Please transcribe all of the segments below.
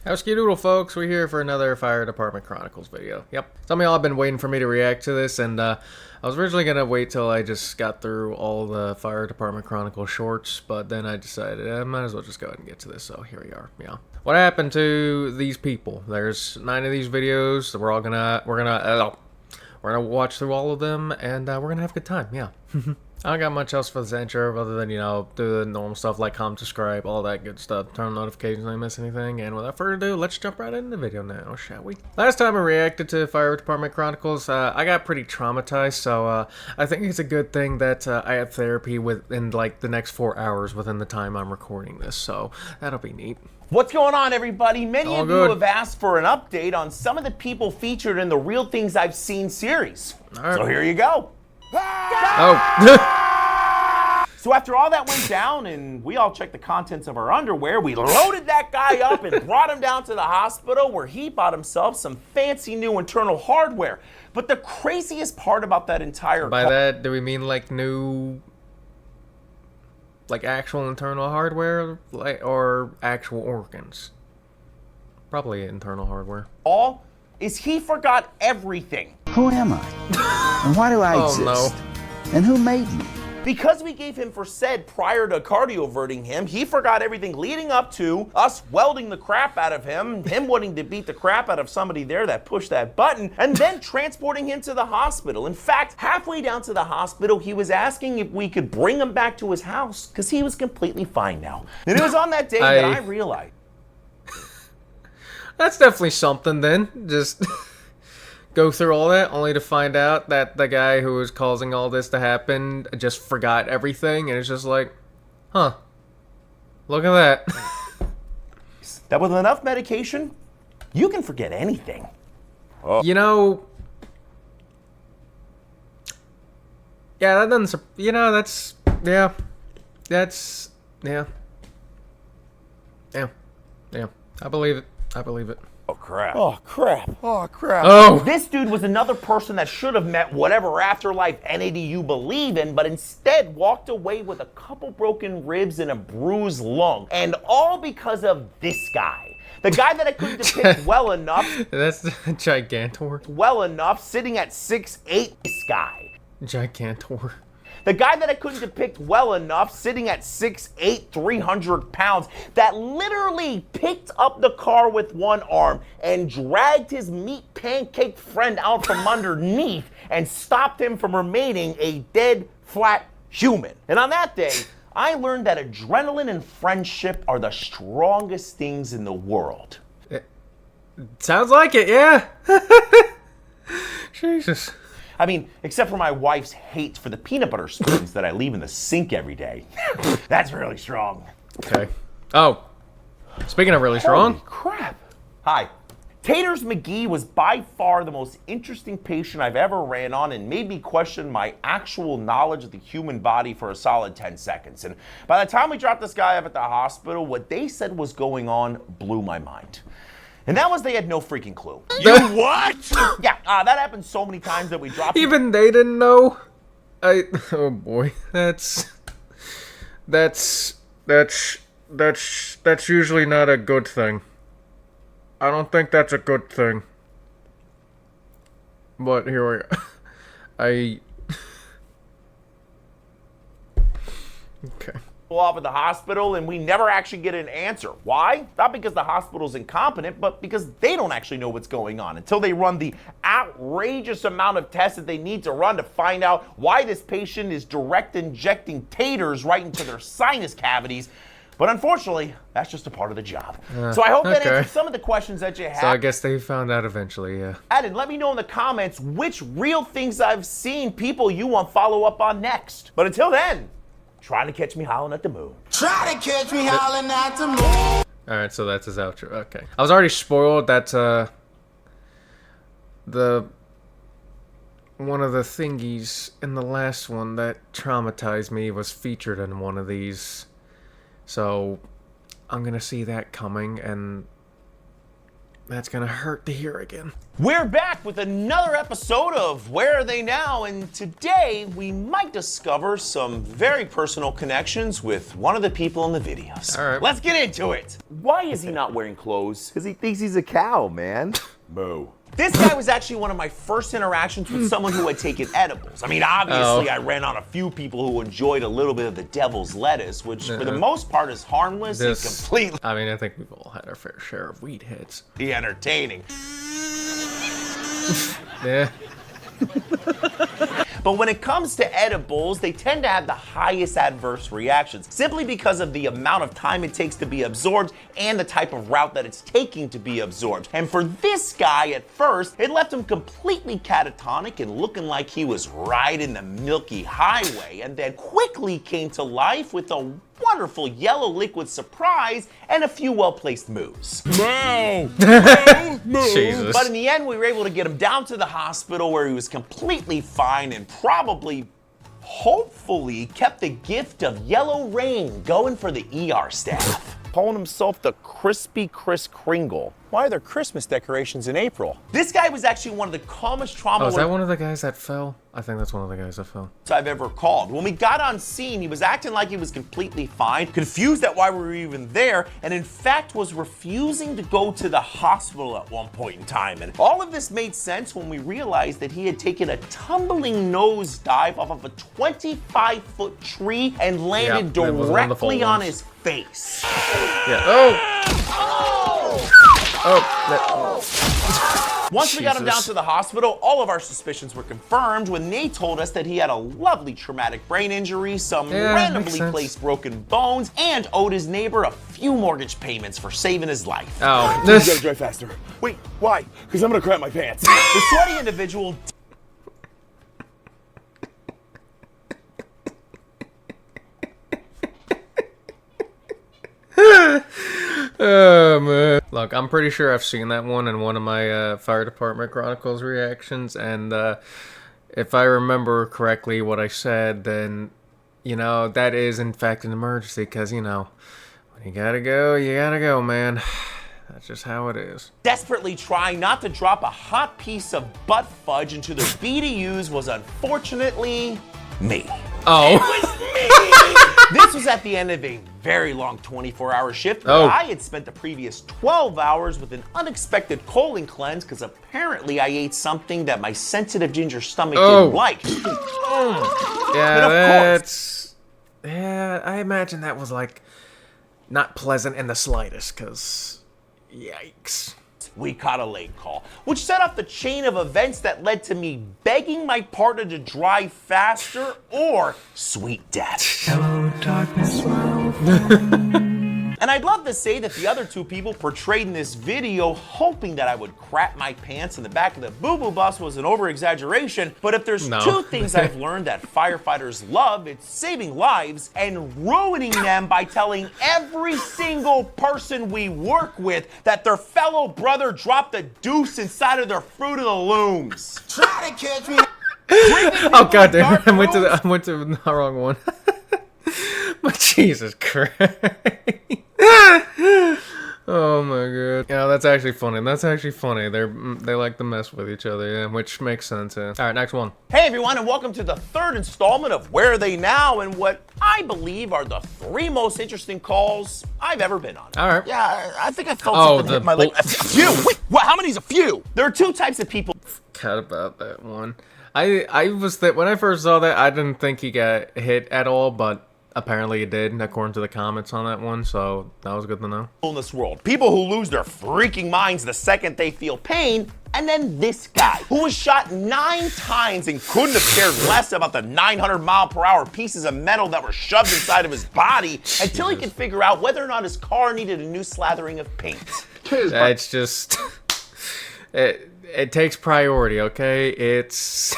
Howski Doodle, folks. We're here for another Fire Department Chronicles video. Yep. Some of y'all have been waiting for me to react to this, and I was originally going to wait till I just got through all the Fire Department Chronicles shorts, but then I decided I might as well just go ahead and get to this, so here we are. Yeah. What happened to these people? There's 9 of these videos. We're gonna watch through all of them, and we're gonna have a good time. Yeah. I don't got much else for this intro other than, you know, do the normal stuff like comment, subscribe, all that good stuff. Turn on notifications if I miss anything. And without further ado, let's jump right into the video now, shall we? Last time I reacted to Fire Department Chronicles, I got pretty traumatized, so I think it's a good thing that I have therapy within like the next 4 hours within the time I'm recording this, so that'll be neat. What's going on, everybody? Many of good. you have asked for an update on some of the people featured in the Real Things I've Seen series. Right. So here you go. Oh. So after all that went down and we all checked the contents of our underwear, we loaded that guy up and brought him down to the hospital where he bought himself some fancy new internal hardware. But the craziest part about that entire By that, do we mean like new, like actual internal hardware, like, or actual organs? Probably internal hardware. all is he forgot everything. Who am I? And why do I Oh, exist? no. And who made me? Because we gave him for said prior to cardioverting him, he forgot everything leading up to us welding the crap out of him wanting to beat the crap out of somebody there that pushed that button, and then transporting him to the hospital. In fact, halfway down to the hospital, he was asking if we could bring him back to his house because he was completely fine now. And it was on that day that I realized. That's definitely something then. Just go through all that only to find out that the guy who was causing all this to happen just forgot everything, and it's just like, huh, look at that. That with enough medication, you can forget anything. You know, yeah, that doesn't, you know, that's, yeah, I believe it. I believe it. Oh, crap. Oh, crap. Oh, crap. Oh! This dude was another person that should have met whatever afterlife entity you believe in, but instead walked away with a couple broken ribs and a bruised lung. And all because of this guy. The guy that I couldn't depict well enough. That's Gigantor. Well enough, sitting at 6'8", this guy. Gigantor. The guy that I couldn't depict well enough, sitting at 6'8", 300 pounds, that literally picked up the car with one arm and dragged his meat pancake friend out from underneath and stopped him from remaining a dead, flat human. And on that day, I learned that adrenaline and friendship are the strongest things in the world. Sounds like it, yeah. Jesus. I mean, except for my wife's hate for the peanut butter spoons that I leave in the sink every day. That's really strong. Okay. Oh, speaking of really strong. Holy crap. Hi. Taters McGee was by far the most interesting patient I've ever ran on and made me question my actual knowledge of the human body for a solid 10 seconds. And by the time we dropped this guy up at the hospital, what they said was going on blew my mind. And that was they had no freaking clue. You what? Yeah, that happened so many times that we dropped. Even they didn't know. Oh boy, that's usually not a good thing. I don't think that's a good thing. But here we go. Okay. Off at the hospital and we never actually get an answer. Why? Not because the hospital's incompetent, but because they don't actually know what's going on until they run the outrageous amount of tests that they need to run to find out why this patient is direct injecting taters right into their sinus cavities. But unfortunately, that's just a part of the job. So I hope that answers some of the questions that you have. So I guess they found out eventually, yeah. And let me know in the comments which Real Things I've Seen people you want follow up on next. But until then, trying to catch me howling at the moon. Try to catch me howling at the moon. Alright, so that's his outro. Okay. I was already spoiled that one of the thingies in the last one that traumatized me was featured in one of these. So I'm gonna see that coming, and That's gonna hurt to hear again. We're back with another episode of Where Are They Now? And today we might discover some very personal connections with one of the people in the videos. All right. Let's get into it. Why is he not wearing clothes? Because he thinks he's a cow, man. Moo. This guy was actually one of my first interactions with someone who had taken edibles. I mean, obviously, I ran on a few people who enjoyed a little bit of the devil's lettuce, which for the most part is harmless and completely I mean, I think we've all had our fair share of weed hits. entertaining. Yeah. But when it comes to edibles, they tend to have the highest adverse reactions, simply because of the amount of time it takes to be absorbed and the type of route that it's taking to be absorbed. And for this guy, at first, it left him completely catatonic and looking like he was riding the Milky Highway, and then quickly came to life with a wonderful yellow liquid surprise and a few well-placed moves. Jesus. But in the end, we were able to get him down to the hospital where he was completely fine and probably, hopefully, kept the gift of yellow rain going for the ER staff. Calling himself the Crispy Kris Kringle. Why are there Christmas decorations in April? This guy was actually one of the calmest trauma Oh, is that one of the guys that fell? I think that's one of the guys that fell. I've ever called. When we got on scene, he was acting like he was completely fine, confused at why we were even there, and in fact was refusing to go to the hospital at one point in time. And all of this made sense when we realized that he had taken a tumbling nose dive off of a 25-foot tree and landed Yeah, it was one of the full directly on ones. his face. Yeah. Once we got him down Jesus. to the hospital, all of our suspicions were confirmed when they told us that he had a lovely traumatic brain injury, some Yeah, randomly makes sense. placed broken bones, and owed his neighbor a few mortgage payments for saving his life. Oh, You this. gotta drive faster. Wait, why? Because I'm gonna crap my pants. The sweaty individual Oh man. Look, I'm pretty sure I've seen that one in one of my Fire Department Chronicles reactions, and if I remember correctly what I said, then, you know, that is in fact an emergency, because, you know, when you gotta go, man. That's just how it is. desperately trying not to drop a hot piece of butt fudge into their BDUs was unfortunately me. Oh. This was at the end of a very long 24-hour shift where Oh. I had spent the previous 12 hours with an unexpected colon cleanse because apparently I ate something that my sensitive ginger stomach Oh. didn't like. Yeah, of course. that's... Yeah, I imagine that was, like, not pleasant in the slightest, because... Yikes. We caught a late call, which set off the chain of events that led to me begging my partner to drive faster or sweet death. And I'd love to say that the other two people portrayed in this video hoping that I would crap my pants in the back of the boo-boo bus was an over-exaggeration, but if there's No. two things I've learned that firefighters love, it's saving lives and ruining them by telling every single person we work with that their fellow brother dropped a deuce inside of their Fruit of the Looms. Try to catch me. Oh god damn! I went to the wrong one. But Jesus Christ! Oh my god! Yeah, that's actually funny. They like to mess with each other, yeah, which makes sense. Yeah. All right, next one. Hey everyone, and welcome to the third installment of Where Are They Now? And what I believe are the three most interesting calls I've ever been on. All right. Yeah, I think I felt Oh, something the hit my leg. bull- A few? Wait, what, how many's a few? There are two types of people. Forgot about that one. I was when I first saw that, I didn't think he got hit at all, but apparently he did, according to the comments on that one. So that was good to know. In this world. People who lose their freaking minds the second they feel pain, and then this guy, who was shot 9 times and couldn't have cared less about the 900-mile-per-hour pieces of metal that were shoved inside of his body until he could figure out whether or not his car needed a new slathering of paint. It's just it takes priority, okay? It's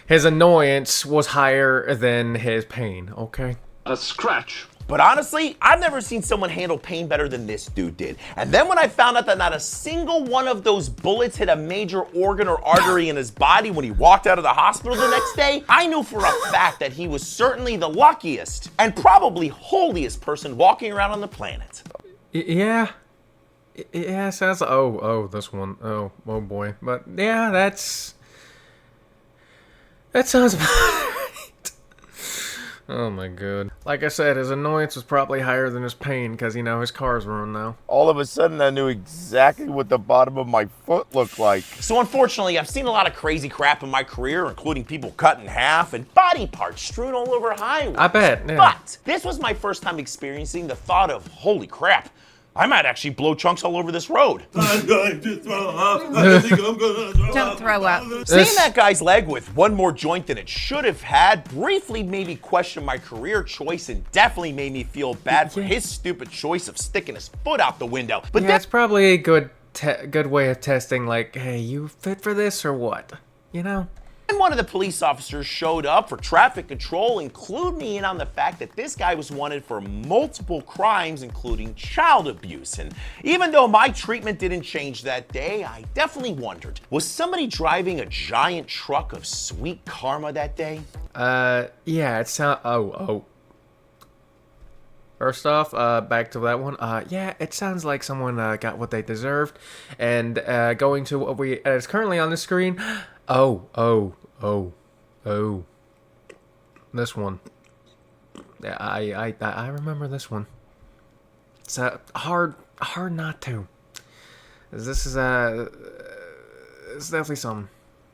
his annoyance was higher than his pain, okay? A scratch. But honestly, I've never seen someone handle pain better than this dude did. And then when I found out that not a single one of those bullets hit a major organ or artery in his body when he walked out of the hospital the next day, I knew for a fact that he was certainly the luckiest and probably holiest person walking around on the planet. Yeah. Yeah, sounds. Oh, this one. Oh boy. But yeah, that sounds about right. Oh my god. Like I said, his annoyance was probably higher than his pain because, you know, his car's ruined now. All of a sudden, I knew exactly what the bottom of my foot looked like. So unfortunately, I've seen a lot of crazy crap in my career, including people cut in half and body parts strewn all over highways. I bet, yeah. But this was my first time experiencing the thought of, holy crap, I might actually blow chunks all over this road. I'm going to throw up. Don't throw up. Seeing that guy's leg with one more joint than it should have had briefly made me question my career choice and definitely made me feel bad for his stupid choice of sticking his foot out the window. But Yeah, that's it's probably a good way of testing, like, hey, you fit for this or what? You know? when one of the police officers showed up for traffic control and clued me in on the fact that this guy was wanted for multiple crimes, including child abuse. And even though my treatment didn't change that day, I definitely wondered, was somebody driving a giant truck of sweet karma that day? Yeah, it sounds. Oh. First off, back to that one. Yeah, it sounds like someone got what they deserved, and going to what is currently on the screen. Oh. This one. Yeah, I remember this one. It's hard not to. This is it's definitely something.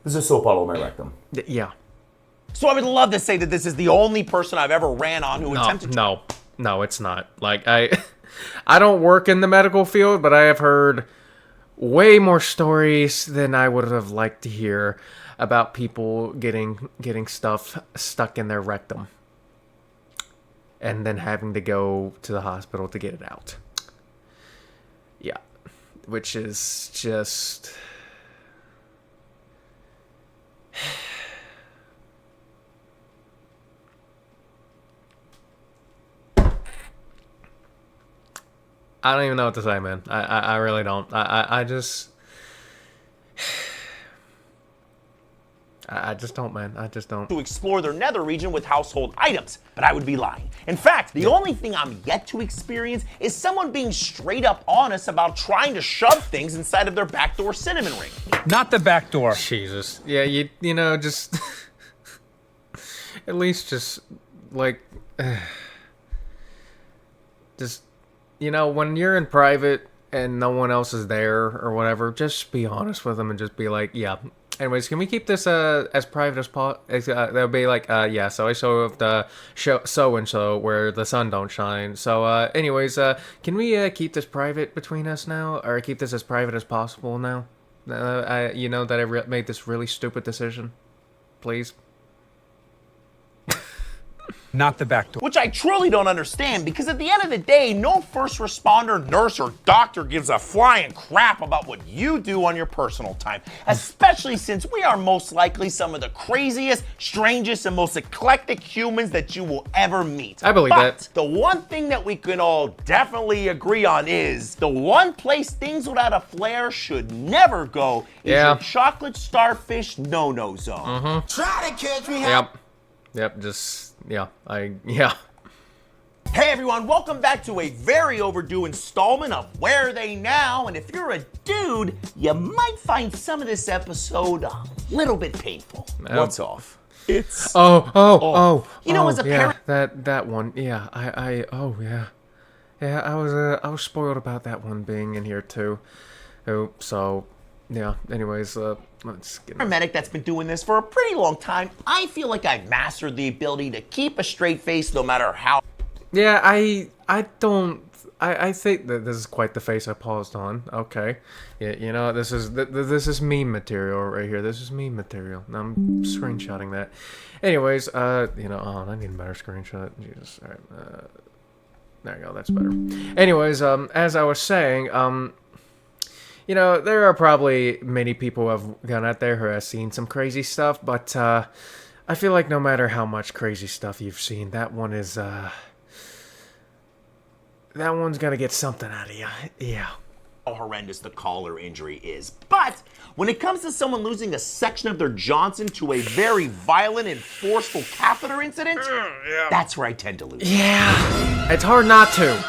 This is soap all over my rectum. Yeah. So I would love to say that this is the only person I've ever ran on who attempted to... No, it's not. Like, I don't work in the medical field, but I have heard way more stories than I would have liked to hear about people getting stuff stuck in their rectum and then having to go to the hospital to get it out. Yeah, which is just... I don't even know what to say, man. I really don't. I just don't, man. I just don't. To explore their nether region with household items, but I would be lying. In fact, the only thing I'm yet to experience is someone being straight up honest about trying to shove things inside of their backdoor cinnamon ring. Not the back door. Jesus. Yeah, you know, just at least just like just, you know, when you're in private and no one else is there or whatever, just be honest with them and just be like, yeah. Anyways, can we keep this as private as possible? That would be like, yeah, so I show of the so-and-so where the sun don't shine. So, anyways, can we keep this private between us now? Or keep this as private as possible now? You know that I made this really stupid decision? Please? Not the back door. Which I truly don't understand, because at the end of the day, no first responder, nurse, or doctor gives a flying crap about what you do on your personal time, especially since we are most likely some of the craziest, strangest, and most eclectic humans that you will ever meet. I believe but that. The one thing that we can all definitely agree on is the one place things without a flair should never go is your chocolate starfish no-no zone. Try to catch me. Yep, just, yeah. Hey everyone, welcome back to a very overdue installment of Where Are They Now? And if you're a dude, you might find some of this episode a little bit painful. What's off? It's... Oh. You know, as a yeah, parent... that one, yeah, Yeah, I was spoiled about that one being in here too. Oh, so, yeah, anyways, let's get... Paramedic that's been doing this for a pretty long time, I feel like I've mastered the ability to keep a straight face no matter how... Yeah, I think that this is quite the face I paused on. Okay, yeah, you know, this is meme material right here. This is meme material. I'm screenshotting that. Anyways, you know, I need a better screenshot. Jesus, all right, there you go. That's better. Anyways, as I was saying, you know, there are probably many people who have gone out there who have seen some crazy stuff, but I feel like no matter how much crazy stuff you've seen, that one is that one's gonna get something out of you. Yeah. How horrendous the collar injury is. But when it comes to someone losing a section of their Johnson to a very violent and forceful catheter incident, that's where I tend to lose. Yeah. It's hard not to.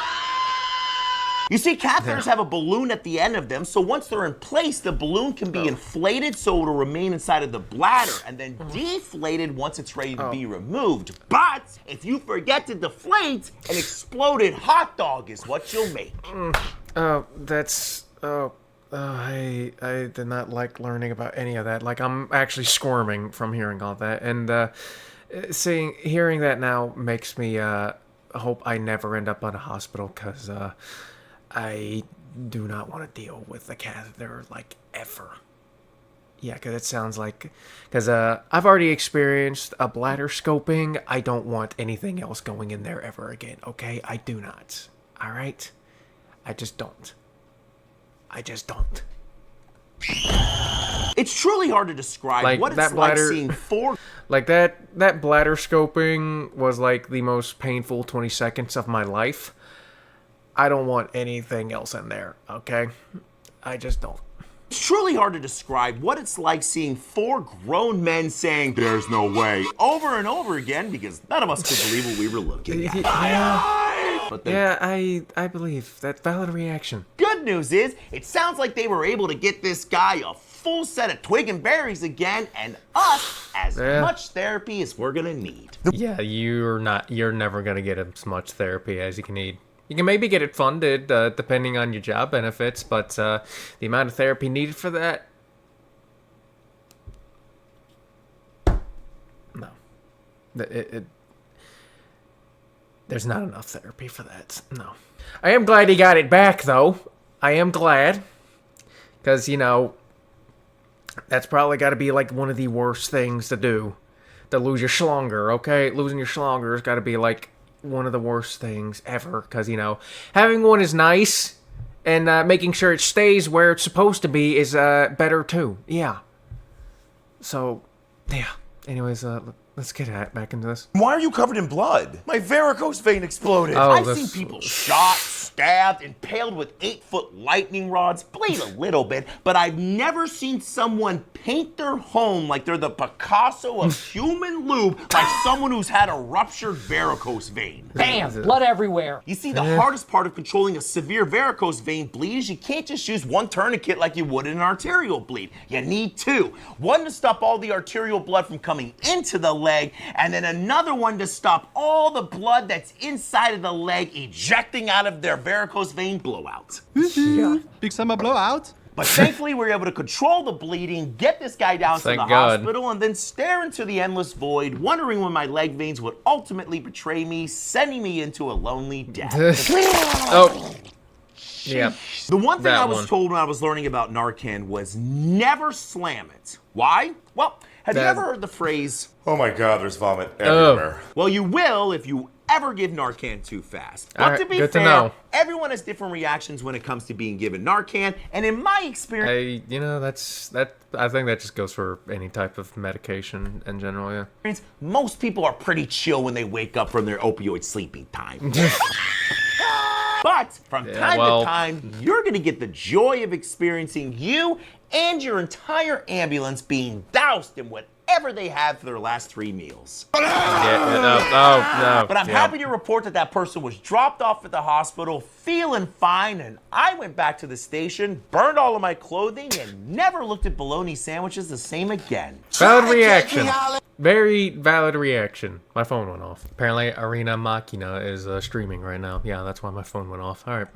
You see, catheters have a balloon at the end of them, so once they're in place, the balloon can be inflated so it'll remain inside of the bladder and then deflated once it's ready to be removed. But if you forget to deflate, an exploded hot dog is what you'll make. I did not like learning about any of that. Like, I'm actually squirming from hearing all that, and hearing that now makes me hope I never end up in a hospital, because I do not want to deal with the catheter, like, ever. Yeah, because it sounds like... Because I've already experienced a bladder scoping. I don't want anything else going in there ever again, okay? I do not. Alright? I just don't. It's truly hard to describe what it's like seeing four... Like, that bladder scoping was, like, the most painful 20 seconds of my life. I don't want anything else in there, okay? I just don't. It's truly hard to describe what it's like seeing four grown men saying, "There's no way," over and over again, because none of us could believe what we were looking at. Yeah, I believe that valid reaction. Good news is, it sounds like they were able to get this guy a full set of twig and berries again, and us as much therapy as we're gonna need. Yeah, you're never gonna get as much therapy as you can need. You can maybe get it funded, depending on your job benefits, but the amount of therapy needed for that... No. There's not enough therapy for that. No. I am glad he got it back, though. I am glad. Because, you know, that's probably got to be, like, one of the worst things to do. To lose your schlonger, okay? Losing your schlonger has got to be, like, one of the worst things ever. Because, you know, having one is nice. And making sure it stays where it's supposed to be is better, too. Yeah. So, yeah. Anyways, let's get back into this. Why are you covered in blood? My varicose vein exploded. I've seen people shot, stabbed, impaled with 8-foot lightning rods, bleed a little bit, but I've never seen someone paint their home like they're the Picasso of human lube by someone who's had a ruptured varicose vein. Bam! Blood everywhere. You see, the hardest part of controlling a severe varicose vein bleed is you can't just use one tourniquet like you would in an arterial bleed. You need two. One to stop all the arterial blood from coming into the leg, and then another one to stop all the blood that's inside of the leg ejecting out of their varicose vein blowout. Big summer blowout. But thankfully, we were able to control the bleeding, get this guy down to the hospital, and then stare into the endless void, wondering when my leg veins would ultimately betray me, sending me into a lonely death. Yeah. The one thing I was told when I was learning about Narcan was never slam it. Why? Well, have you ever heard the phrase, "Oh my God, there's vomit everywhere"? Well, you will if you ever give Narcan too fast. But to be fair, everyone has different reactions when it comes to being given Narcan, and in my experience, you know, I think that just goes for any type of medication in general, yeah. Most people are pretty chill when they wake up from their opioid sleeping time. But from time to time, you're going to get the joy of experiencing you and your entire ambulance being doused in whatever they had for their last 3 meals. But I'm happy to report that that person was dropped off at the hospital feeling fine, and I went back to the station, burned all of my clothing, and never looked at bologna sandwiches the same again. Valid reaction. Very valid reaction. My phone went off. Apparently, Arena Machina is streaming right now. Yeah, that's why my phone went off. All right.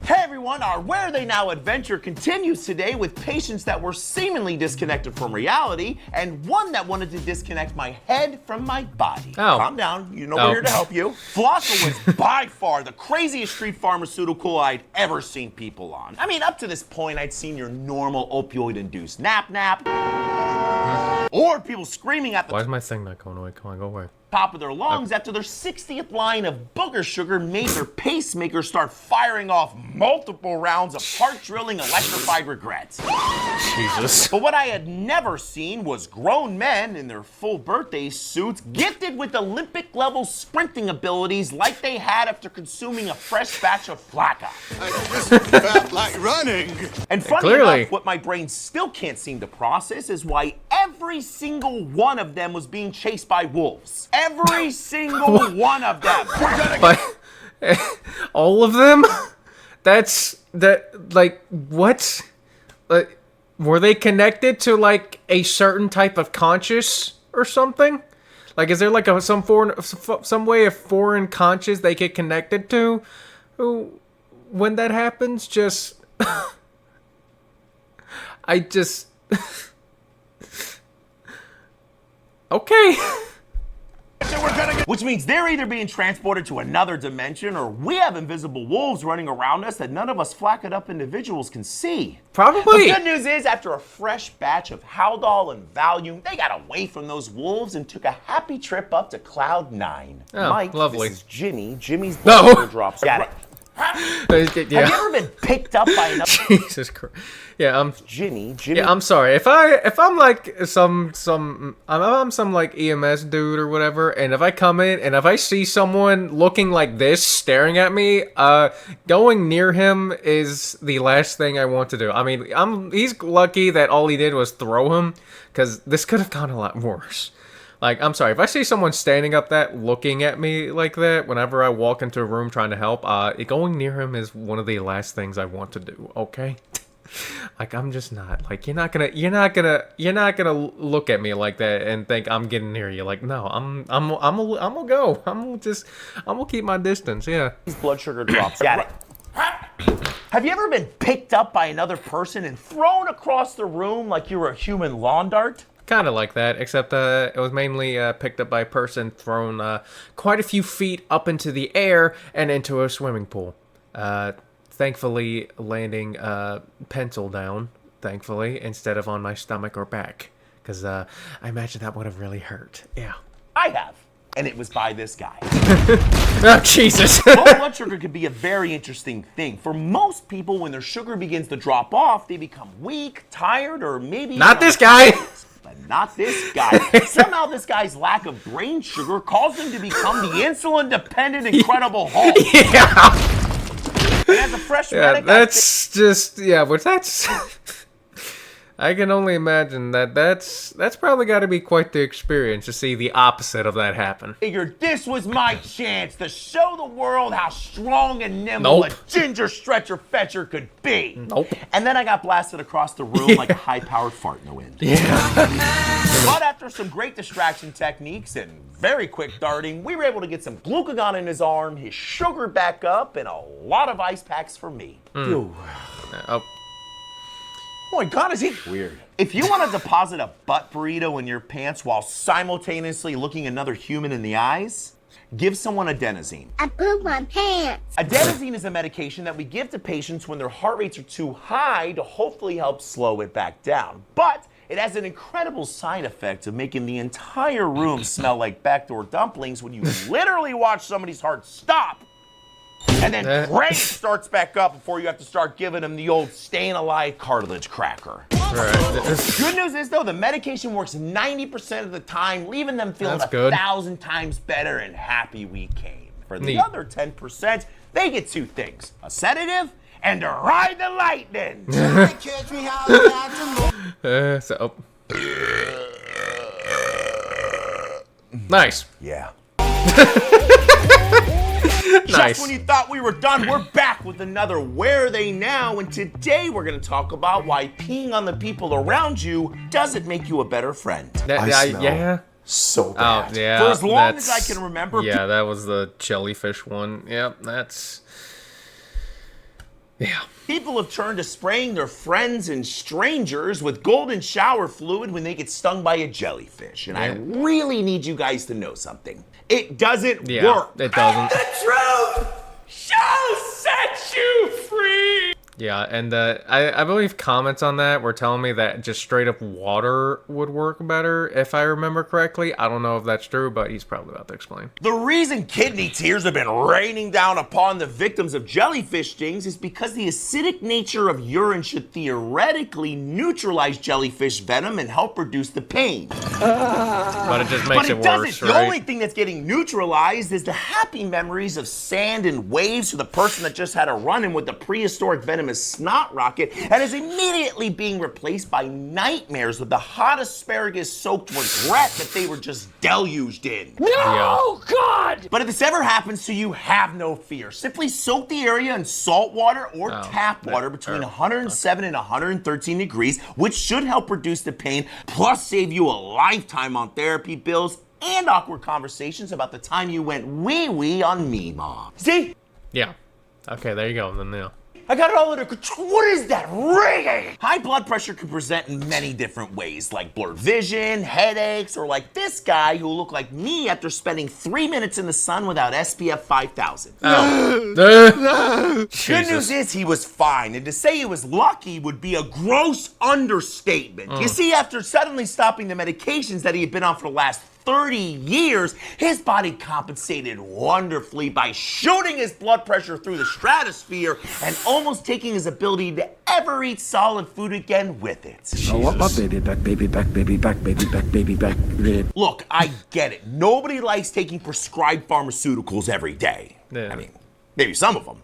Hey everyone, our Where They Now adventure continues today with patients that were seemingly disconnected from reality and one that wanted to disconnect my head from my body. Calm down, you know we're here to help you. Flosser was by far the craziest street pharmaceutical I'd ever seen people on. I mean, up to this point, I'd seen your normal opioid-induced nap-nap, or people screaming at the Why is my thing not going away? Come on, go away. Top of their lungs after their 60th line of booger sugar made their pacemaker start firing off multiple rounds of heart-drilling electrified regrets. Jesus. But what I had never seen was grown men in their full birthday suits gifted with Olympic-level sprinting abilities like they had after consuming a fresh batch of flakka. I just felt like running. And funny enough, what my brain still can't seem to process is why every single one of them was being chased by wolves. Every single one of them. But all of them? like, what? Were they connected to, like, a certain type of conscious or something? Like, is there, like, some way of foreign conscious they get connected to? When that happens, just... Okay. Which means they're either being transported to another dimension, or we have invisible wolves running around us that none of us flaccid up individuals can see. Probably. The good news is, after a fresh batch of Haldol and Valium, they got away from those wolves and took a happy trip up to Cloud 9. Oh, Mike, lovely. this is Jimmy. Jimmy's blood sugar drops. Got it. Yeah. Have you ever been picked up by another? Jesus Christ. Yeah, Jimmy. Yeah, I'm sorry. If I'm like I'm some like EMS dude or whatever, and if I come in and if I see someone looking like this staring at me, going near him is the last thing I want to do. I mean, he's lucky that all he did was throw him, because this could have gone a lot worse. Like, I'm sorry, if I see someone standing up looking at me like that whenever I walk into a room trying to help, going near him is one of the last things I want to do, okay? Like, I'm just not, like, you're not gonna look at me like that and think I'm getting near you. Like, no, I'm gonna go. I'm gonna keep my distance, yeah. His blood sugar drops. Got it. Have you ever been picked up by another person and thrown across the room like you were a human lawn dart? Kind of like that, except it was mainly picked up by a person thrown quite a few feet up into the air and into a swimming pool. Thankfully, landing pencil down, thankfully, instead of on my stomach or back. Because I imagine that would have really hurt. Yeah. I have. And it was by this guy. Oh, Jesus. Low blood sugar could be a very interesting thing. For most people, when their sugar begins to drop off, they become weak, tired, or maybe... Not this guy! But not this guy. Somehow this guy's lack of brain sugar caused him to become the insulin-dependent Incredible Hulk. Yeah. And as a fresh Yeah, medic, that's just... Yeah, but that's... I can only imagine that's probably got to be quite the experience to see the opposite of that happen. Figured this was my chance to show the world how strong and nimble a ginger stretcher fetcher could be. Nope. And then I got blasted across the room like a high-powered fart in the wind. Yeah. But after some great distraction techniques and very quick darting, we were able to get some glucagon in his arm, his sugar back up, and a lot of ice packs for me. Oh my God, is he weird? If you want to deposit a butt burrito in your pants while simultaneously looking another human in the eyes, give someone adenosine. I pooped my pants. Adenosine is a medication that we give to patients when their heart rates are too high to hopefully help slow it back down. But it has an incredible side effect of making the entire room smell like backdoor dumplings when you literally watch somebody's heart stop. And then brain starts back up before you have to start giving them the old staying alive cartilage cracker. Right. Good news is, though, the medication works 90% of the time, leaving them feeling 1,000 times better and happy we came. For the other 10%, they get two things: a sedative and to ride the lightning. Catch me hollering at the moon. Nice. Yeah. Nice. Just when you thought we were done, we're back with another Where Are They Now? And today we're going to talk about why peeing on the people around you doesn't make you a better friend. Yeah. So bad. Oh, yeah. For as long as I can remember. Yeah, that was the jellyfish one. Yep, that's... Yeah. People have turned to spraying their friends and strangers with golden shower fluid when they get stung by a jellyfish. And I really need you guys to know something. It doesn't work. It doesn't. The truth shall set you free. Yeah, and I believe comments on that were telling me that just straight up water would work better, if I remember correctly. I don't know if that's true, but he's probably about to explain. The reason kidney tears have been raining down upon the victims of jellyfish stings is because the acidic nature of urine should theoretically neutralize jellyfish venom and help reduce the pain. But it just makes it worse, right? The only thing that's getting neutralized is the happy memories of sand and waves for the person that just had a run-in with the prehistoric venomous him a snot rocket and is immediately being replaced by nightmares with the hot asparagus-soaked regret that they were just deluged in. No, God! But if this ever happens to you, have no fear. Simply soak the area in salt water or tap water between 107 and 113 degrees, which should help reduce the pain, plus save you a lifetime on therapy bills and awkward conversations about the time you went wee-wee on me, Mom. See? Yeah. Okay, there you go. Then yeah. I got it all under control. What is that ringing? High blood pressure can present in many different ways, like blurred vision, headaches, or like this guy who looked like me after spending 3 minutes in the sun without SPF 5000. Good news is he was fine, and to say he was lucky would be a gross understatement. You see, after suddenly stopping the medications that he had been on for the last 30 years, his body compensated wonderfully by shooting his blood pressure through the stratosphere and almost taking his ability to ever eat solid food again with it. I want my baby back, baby back, baby back, baby back, baby back. Look, I get it. Nobody likes taking prescribed pharmaceuticals every day. Yeah. I mean, maybe some of them.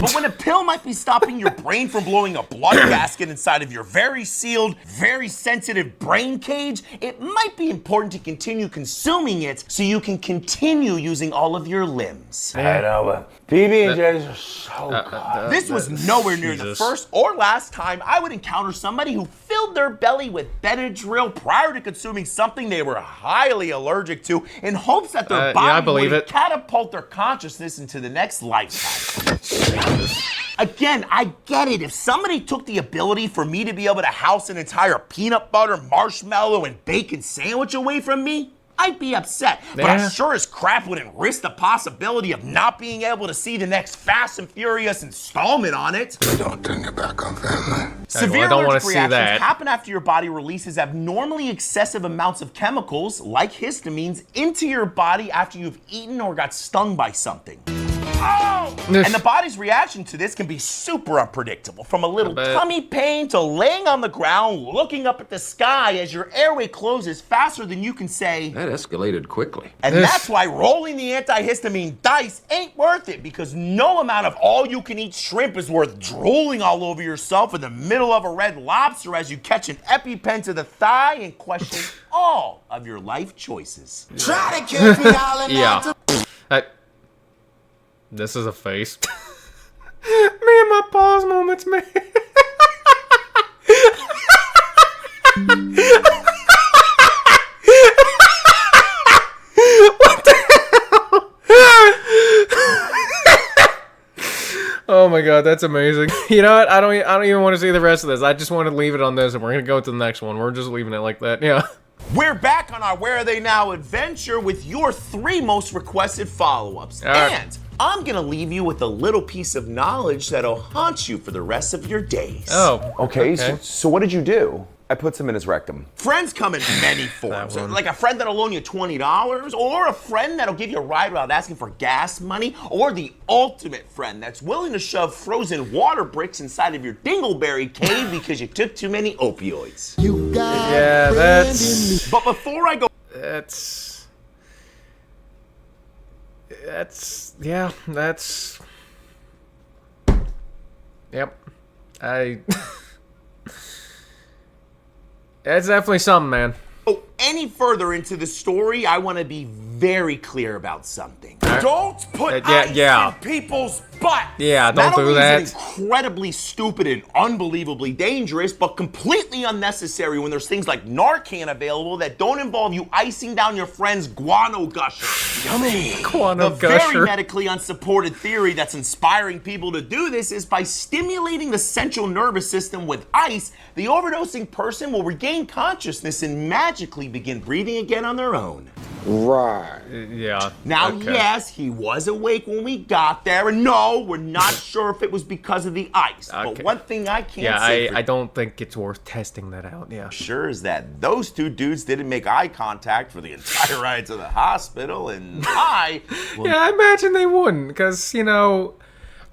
But when a pill might be stopping your brain from blowing a blood gasket inside of your very sealed, very sensitive brain cage, it might be important to continue consuming it so you can continue using all of your limbs. I know, but PB&Js are so good. This was nowhere near the first or last time I would encounter somebody who filled their belly with Benadryl prior to consuming something they were highly allergic to in hopes that their body would catapult their consciousness into the next lifetime. Again, I get it. If somebody took the ability for me to be able to house an entire peanut butter, marshmallow, and bacon sandwich away from me, I'd be upset. But I sure as crap wouldn't risk the possibility of not being able to see the next Fast and Furious installment on it. Don't turn your back on family. Severe allergic reactions happen after your body releases abnormally excessive amounts of chemicals, like histamines, into your body after you've eaten or got stung by something. Oh! And the body's reaction to this can be super unpredictable, from a little tummy pain to laying on the ground looking up at the sky as your airway closes faster than you can say. That escalated quickly. And that's why rolling the antihistamine dice ain't worth it, because no amount of all-you-can-eat shrimp is worth drooling all over yourself in the middle of a Red Lobster as you catch an EpiPen to the thigh and question all of your life choices. Try to catch me all in This is a face. Me and my pause moments, man. What the hell? Oh my god, that's amazing. You know what? I don't even want to see the rest of this. I just want to leave it on this, and we're gonna go to the next one. We're just leaving it like that. Yeah. We're back on our Where Are They Now adventure with your 3 most requested follow-ups. And I'm gonna leave you with a little piece of knowledge that'll haunt you for the rest of your days. Oh. Okay. So what did you do? I put some in his rectum. Friends come in many forms. Like a friend that'll loan you $20, or a friend that'll give you a ride without asking for gas money, or the ultimate friend that's willing to shove frozen water bricks inside of your dingleberry cave because you took too many opioids. Yeah, that's... But before I go... Yeah, that's... Yep. It's definitely something, man. Any further into the story, I want to be very clear about something. Don't put ice in people's butt. Yeah, don't do that. Not only is it incredibly stupid and unbelievably dangerous, but completely unnecessary when there's things like Narcan available that don't involve you icing down your friend's guano gusher. Yummy. Guano the gusher. Very medically unsupported theory that's inspiring people to do this is by stimulating the central nervous system with ice, the overdosing person will regain consciousness and magically begin breathing again on their own. Right. Yeah. Now, yes, he was awake when we got there, and no, we're not sure if it was because of the ice. But one thing I can't say I don't think it's worth testing that out. Yeah. Sure is that those 2 dudes didn't make eye contact for the entire ride to the hospital, and I... Well, yeah, I imagine they wouldn't, because, you know,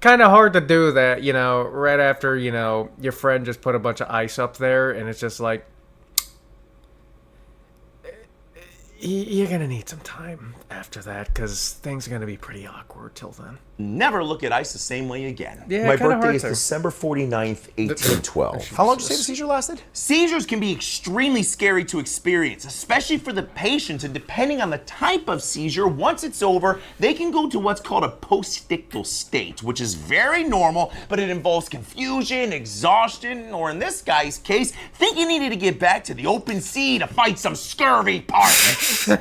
kind of hard to do that, you know, right after, you know, your friend just put a bunch of ice up there, and it's just like, you're gonna need some time after that, because things are gonna be pretty awkward till then. Never look at ice the same way again. Yeah, My kinda birthday hard is to. December 49th, 1812. How long did you say the seizure lasted? Seizures can be extremely scary to experience, especially for the patients, and depending on the type of seizure, once it's over, they can go to what's called a postictal state, which is very normal, but it involves confusion, exhaustion, or in this guy's case, think he needed to get back to the open sea to fight some scurvy partner.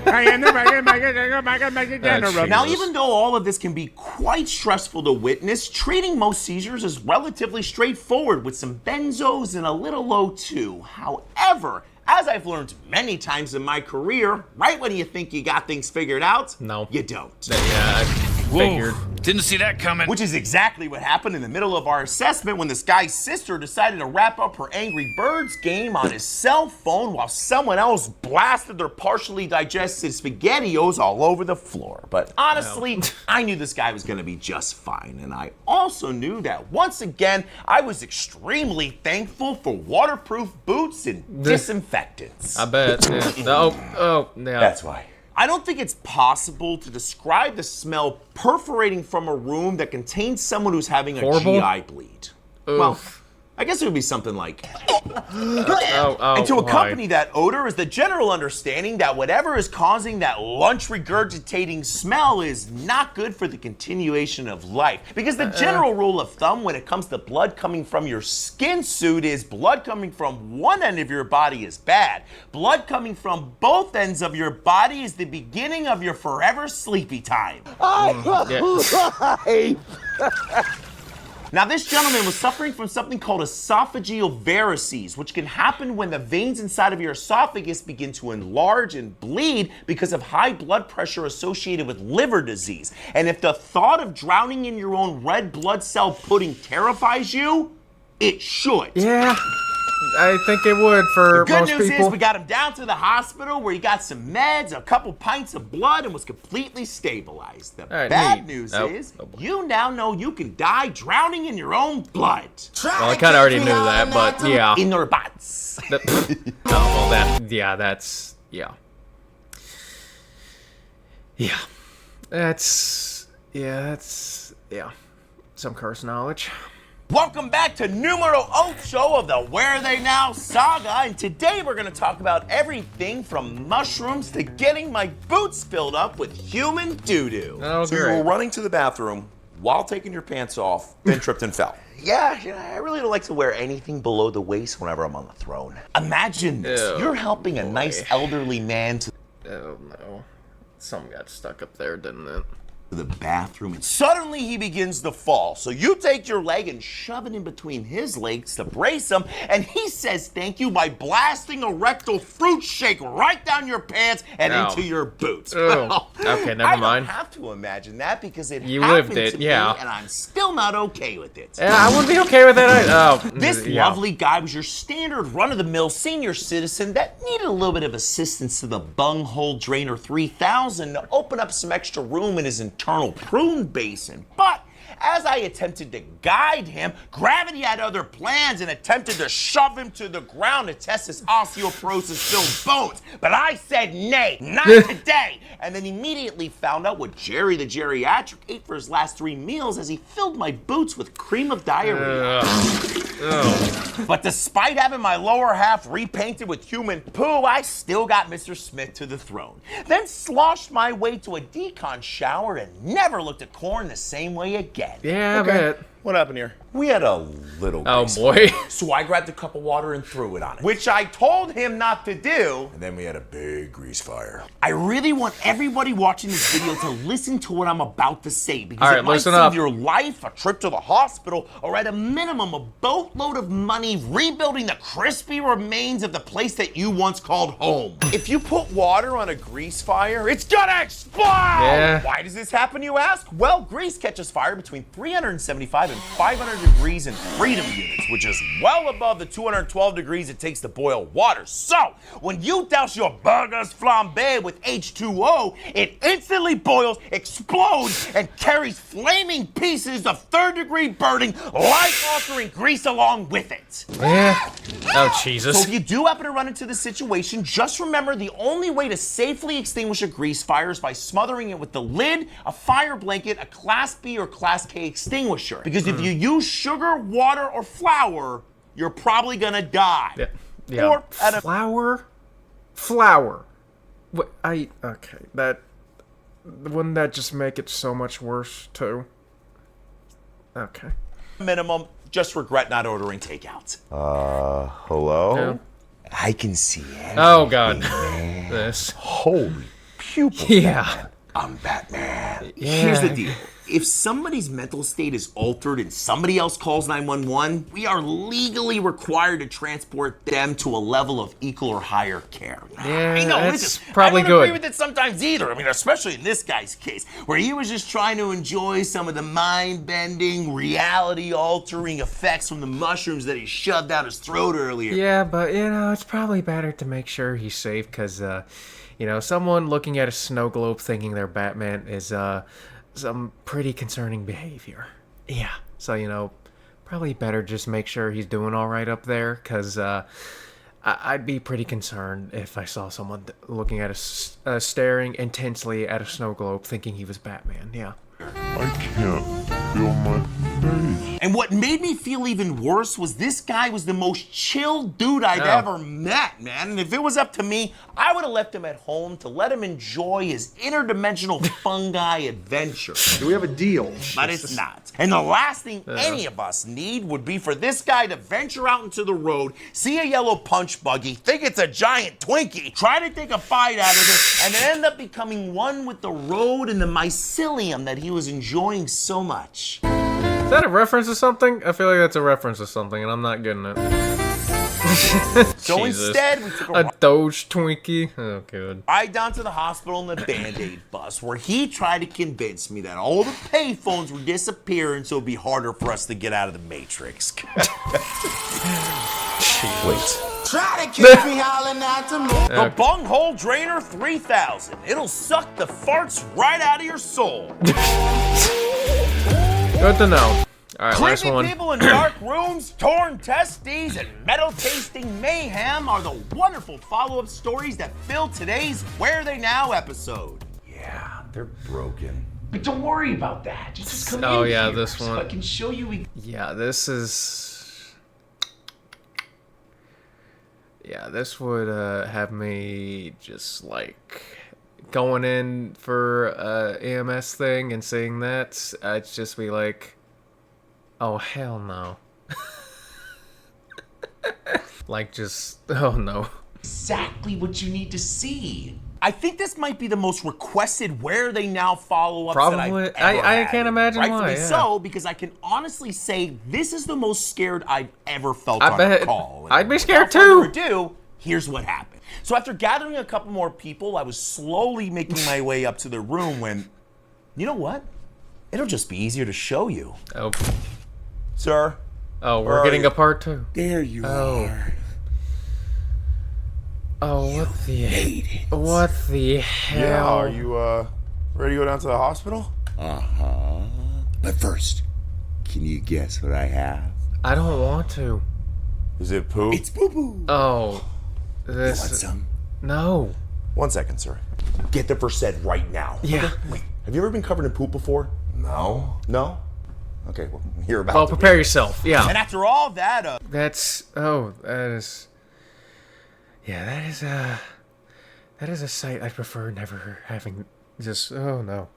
Now, even though all of this can be quite stressful to witness, treating most seizures is relatively straightforward with some benzos and a little O2. However, as I've learned many times in my career, right when you think you got things figured out, No. you don't. Yeah, I figured. Didn't see that coming. Which is exactly what happened in the middle of our assessment when this guy's sister decided to wrap up her Angry Birds game on his cell phone while someone else blasted their partially digested SpaghettiOs all over the floor. But honestly, I knew this guy was going to be just fine. And I also knew that once again, I was extremely thankful for waterproof boots and disinfectants. I bet. Yeah. Oh, yeah. That's why. I don't think it's possible to describe the smell perforating from a room that contains someone who's having a Horrible? GI bleed. Well, I guess it would be something like. And to accompany that odor is the general understanding that whatever is causing that lunch regurgitating smell is not good for the continuation of life. Because the general rule of thumb when it comes to blood coming from your skin suit is blood coming from one end of your body is bad. Blood coming from both ends of your body is the beginning of your forever sleepy time. Now, this gentleman was suffering from something called esophageal varices, which can happen when the veins inside of your esophagus begin to enlarge and bleed because of high blood pressure associated with liver disease. And if the thought of drowning in your own red blood cell pudding terrifies you, it should. Yeah, I think it would for Good most news people. is we got him down to the hospital where he got some meds, a couple pints of blood, and was completely stabilized. The right, bad neat. news Oh, is oh boy. you now know you can die drowning in your own blood. Well, I kind of already knew that, but yeah. In your butts. Yeah. That's some curse knowledge. Welcome back to numero 8 of the Where They Now saga, and today we're going to talk about everything from mushrooms to getting my boots filled up with human doo-doo. Oh, So you great. were running to the bathroom while taking your pants off, then tripped and fell. Yeah, I really don't like to wear anything below the waist whenever I'm on the throne. Imagine this. Ew, You're helping a nice elderly man to Oh no, something got stuck up there, didn't it? the bathroom, and suddenly he begins to fall. So you take your leg and shove it in between his legs to brace him, and he says thank you by blasting a rectal fruit shake right down your pants and Ow. into your boots. Oh, okay, never I mind. don't have to imagine that because it You happened lived it, to me, yeah. and I'm still not okay with it. Yeah, I wouldn't be okay with that. This yeah. lovely guy was your standard run-of-the-mill senior citizen that needed a little bit of assistance to the bunghole drainer 3000 to open up some extra room in his internal prune basin. But as I attempted to guide him, gravity had other plans and attempted to shove him to the ground to test his osteoporosis-filled bones. But I said nay, not today. And then immediately found out what Jerry the geriatric ate for his last 3 meals as he filled my boots with cream of diarrhea. But despite having my lower half repainted with human poo, I still got Mr. Smith to the throne. Then sloshed my way to a decon shower and never looked at corn the same way again. Yeah, I bet. What happened here? We had a little Oh grease boy. So I grabbed a cup of water and threw it on it, which I told him not to do. And then we had a big grease fire. I really want everybody watching this video to listen to what I'm about to say because All right, it might listen save up. your life, a trip to the hospital, or at a minimum a boatload of money rebuilding the crispy remains of the place that you once called home. If you put water on a grease fire, it's gonna explode! Yeah. Why does this happen, you ask? Well, grease catches fire between 375 and 500 degrees in freedom units, which is well above the 212 degrees it takes to boil water. So, when you douse your burgers flambe with H2O, it instantly boils, explodes, and carries flaming pieces of third-degree burning, life-altering grease along with it. Yeah. Oh, Jesus. So if you do happen to run into this situation, just remember the only way to safely extinguish a grease fire is by smothering it with the lid, a fire blanket, a Class B or Class K extinguisher. Because if you use sugar, water, or flour, you're probably gonna die. Yeah. Or at a Flour. What? Okay. Wouldn't that just make it so much worse too? Okay. minimum, just regret not ordering takeout. Hello? Yeah. I can see it. Oh, God. Man. This. Holy pupil. Yeah. I'm Batman. Here's the deal. If somebody's mental state is altered and somebody else calls 911, we are legally required to transport them to a level of equal or higher care. Yeah, I know, that's listen, probably I don't agree good. with it sometimes either. I mean, especially in this guy's case, where he was just trying to enjoy some of the mind-bending, reality-altering effects from the mushrooms that he shoved down his throat earlier. Yeah, but, it's probably better to make sure he's safe because, someone looking at a snow globe thinking they're Batman is, some pretty concerning behavior. Yeah. So, probably better just make sure he's doing all right up there, because I'd be pretty concerned if I saw someone looking at staring intensely at a snow globe thinking he was Batman. Yeah. I can't feel my face. And what made me feel even worse was this guy was the most chill dude I'd ever met, man. And if it was up to me, I would have left him at home to let him enjoy his interdimensional fungi adventure. Do we have a deal? But it's not. And the last thing any of us need would be for this guy to venture out into the road, see a yellow punch buggy, think it's a giant Twinkie, try to take a bite out of it, and then end up becoming one with the road and the mycelium that he was enjoying so much. Is that a reference to something? I feel like that's a reference to something, and I'm not getting it. So Jesus. instead, we took A Doge Twinkie? Oh, good. ride down to the hospital in the Band-Aid bus, where he tried to convince me that all the payphones were disappearing, so it'd be harder for us to get out of the Matrix. Wait. Try to keep me howling at the moon. The Bunghole Drainer 3000. It'll suck the farts right out of your soul. Good to know. Alright, last Creepy one. people in dark rooms, torn testes, and metal-tasting mayhem are the wonderful follow-up stories that fill today's Where Are They Now episode. Yeah, they're broken. But don't worry about that. Just come Oh, in yeah, here this so one. I can show you. Yeah, this is... Yeah, this would have me just, going in for a EMS thing and seeing that. I'd just be like, oh, hell no. Oh, no. Exactly what you need to see. I think this might be the most requested Where Are They Now follow-ups that Probably. I've ever I had. can't imagine why, Rightfully yeah. so, because I can honestly say this is the most scared I've ever felt I on bet. a call. I'd be scared Without further too. ado, here's what happened. So after gathering a couple more people, I was slowly making my way up to the room when, you know what? It'll just be easier to show you. Oh, Sir? oh, Where we're are getting you? a part two. There you are. Oh, what the hell? Yeah, are you ready to go down to the hospital? Uh-huh. But first, can you guess what I have? I don't want to. Is it poop? It's boo-boo. Oh, Want this. some? No. 1 second, sir. Get the first aid right now. Yeah. Wait, have you ever been covered in poop before? No. No? Okay, well, you're about Well, to prepare be. yourself. Yeah. And after all that, That's. Oh, that is. Yeah, that is a sight I prefer never having. Just. Oh no.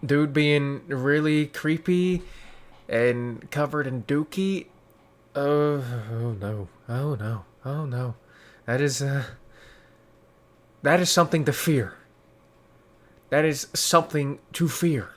Dude being really creepy and covered in dookie. Oh no. Oh no. Oh no. That is something to fear. That is something to fear.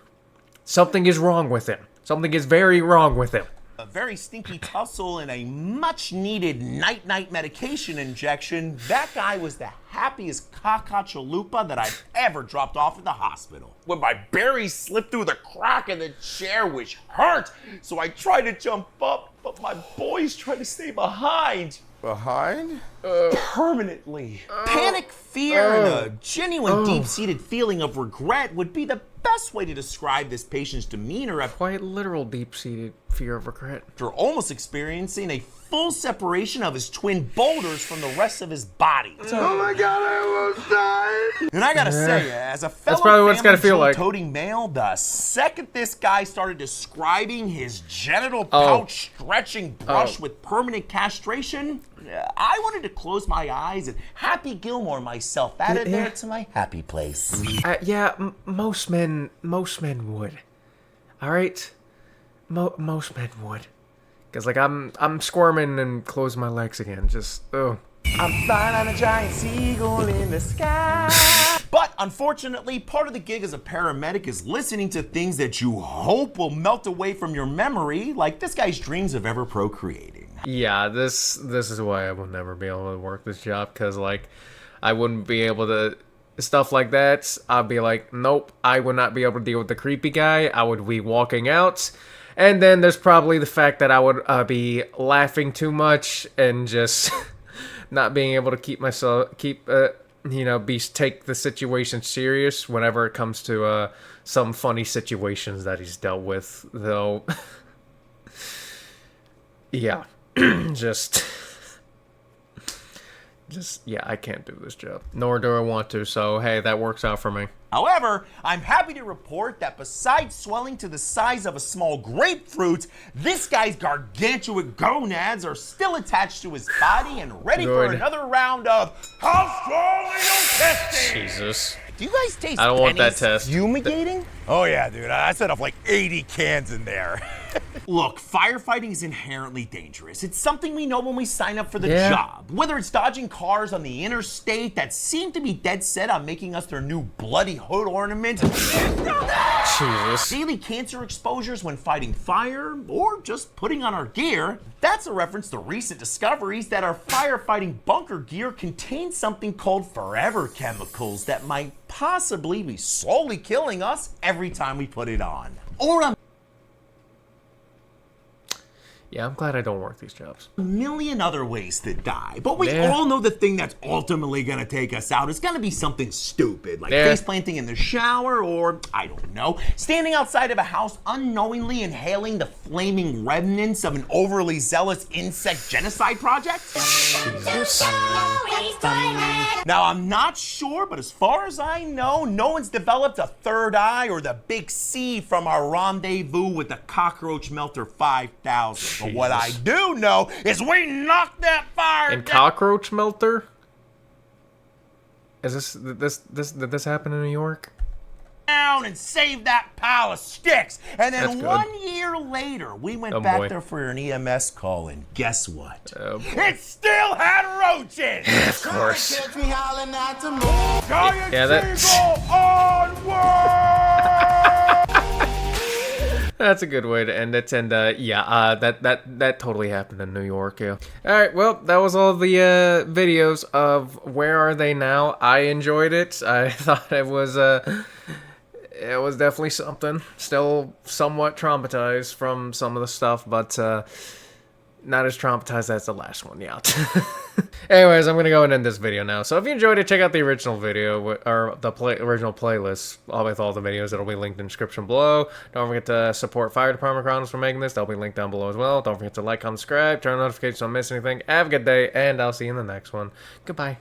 Something is wrong with him. Something is very wrong with him. a very stinky tussle and a much-needed night-night medication injection, that guy was the happiest caca-chalupa that I've ever dropped off at the hospital. When my berries slipped through the crack in the chair, which hurt, so I tried to jump up, but my boys tried to stay behind. Behind? Permanently. Panic, fear, and a genuine deep-seated feeling of regret would be the best way to describe this patient's demeanor Quite literal deep-seated fear of regret. after almost experiencing a full separation of his twin boulders from the rest of his body. Oh my god, I almost died! And I gotta say, as a fellow probably what it's gotta feel like. toting male, the second this guy started describing his genital pouch stretching brush with permanent castration, I wanted to close my eyes and Happy Gilmore myself out of there to my happy place. Yeah, most men would. All right, most men would. Cause like I'm squirming and closing my legs again. Just I'm flying on a giant seagull in the sky. But unfortunately, part of the gig as a paramedic is listening to things that you hope will melt away from your memory, like this guy's dreams of ever procreating. Yeah, this is why I will never be able to work this job. Cause like I wouldn't be able to stuff like that. I'd be like, nope, I would not be able to deal with the creepy guy. I would be walking out. And then there's probably the fact that I would be laughing too much and just not being able to take the situation serious whenever it comes to some funny situations that he's dealt with, though. Yeah, yeah, I can't do this job. Nor do I want to, so hey, that works out for me. However, I'm happy to report that besides swelling to the size of a small grapefruit, this guy's gargantuan gonads are still attached to his body and ready for another round of How Strong Are You Testing? Jesus. Do you guys taste I don't want that pennies test. fumigating? Oh yeah, dude. I set up like 80 cans in there. Look, firefighting is inherently dangerous. It's something we know when we sign up for the Yeah. job. Whether it's dodging cars on the interstate that seem to be dead set on making us their new bloody hood ornament, Jesus. daily cancer exposures when fighting fire, or just putting on our gear, that's a reference to recent discoveries that our firefighting bunker gear contains something called forever chemicals that might possibly be slowly killing us every time we put it on. Or a Yeah, I'm glad I don't work these jobs. million other ways to die. But we Yeah. all know the thing that's ultimately gonna take us out is gonna be something stupid, like Yeah. face planting in the shower, or, I don't know, standing outside of a house unknowingly inhaling the flaming remnants of an overly zealous insect genocide project. Now, I'm not sure, but as far as I know, no one's developed a third eye or the big C from our rendezvous with the cockroach melter 5000. But what I do know is we knocked that fire And cockroach melter? Is did this happen in New York? down and saved that pile of sticks. And That's then good. 1 year later, we went Oh, back boy. there for an EMS call, and guess what? Oh, boy. It still had roaches! Of course. Catch me howling at the moon. Giant Yeah, that- Seagull onward! That's a good way to end it, and that totally happened in New York. Yeah. All right, well, that was all the videos of Where Are They Now. I enjoyed it. I thought it was definitely something. Still somewhat traumatized from some of the stuff, but not as traumatized as the last one. Yeah. Anyways, I'm gonna go and end this video now. So if you enjoyed it, check out the original video or the original playlist with all the videos. It'll be linked in the description below. Don't forget to support Fire Department Chronicles for making this. That'll be linked down below as well. Don't forget to like, comment, subscribe, turn on notifications so don't miss anything. Have a good day, and I'll see you in the next one. Goodbye.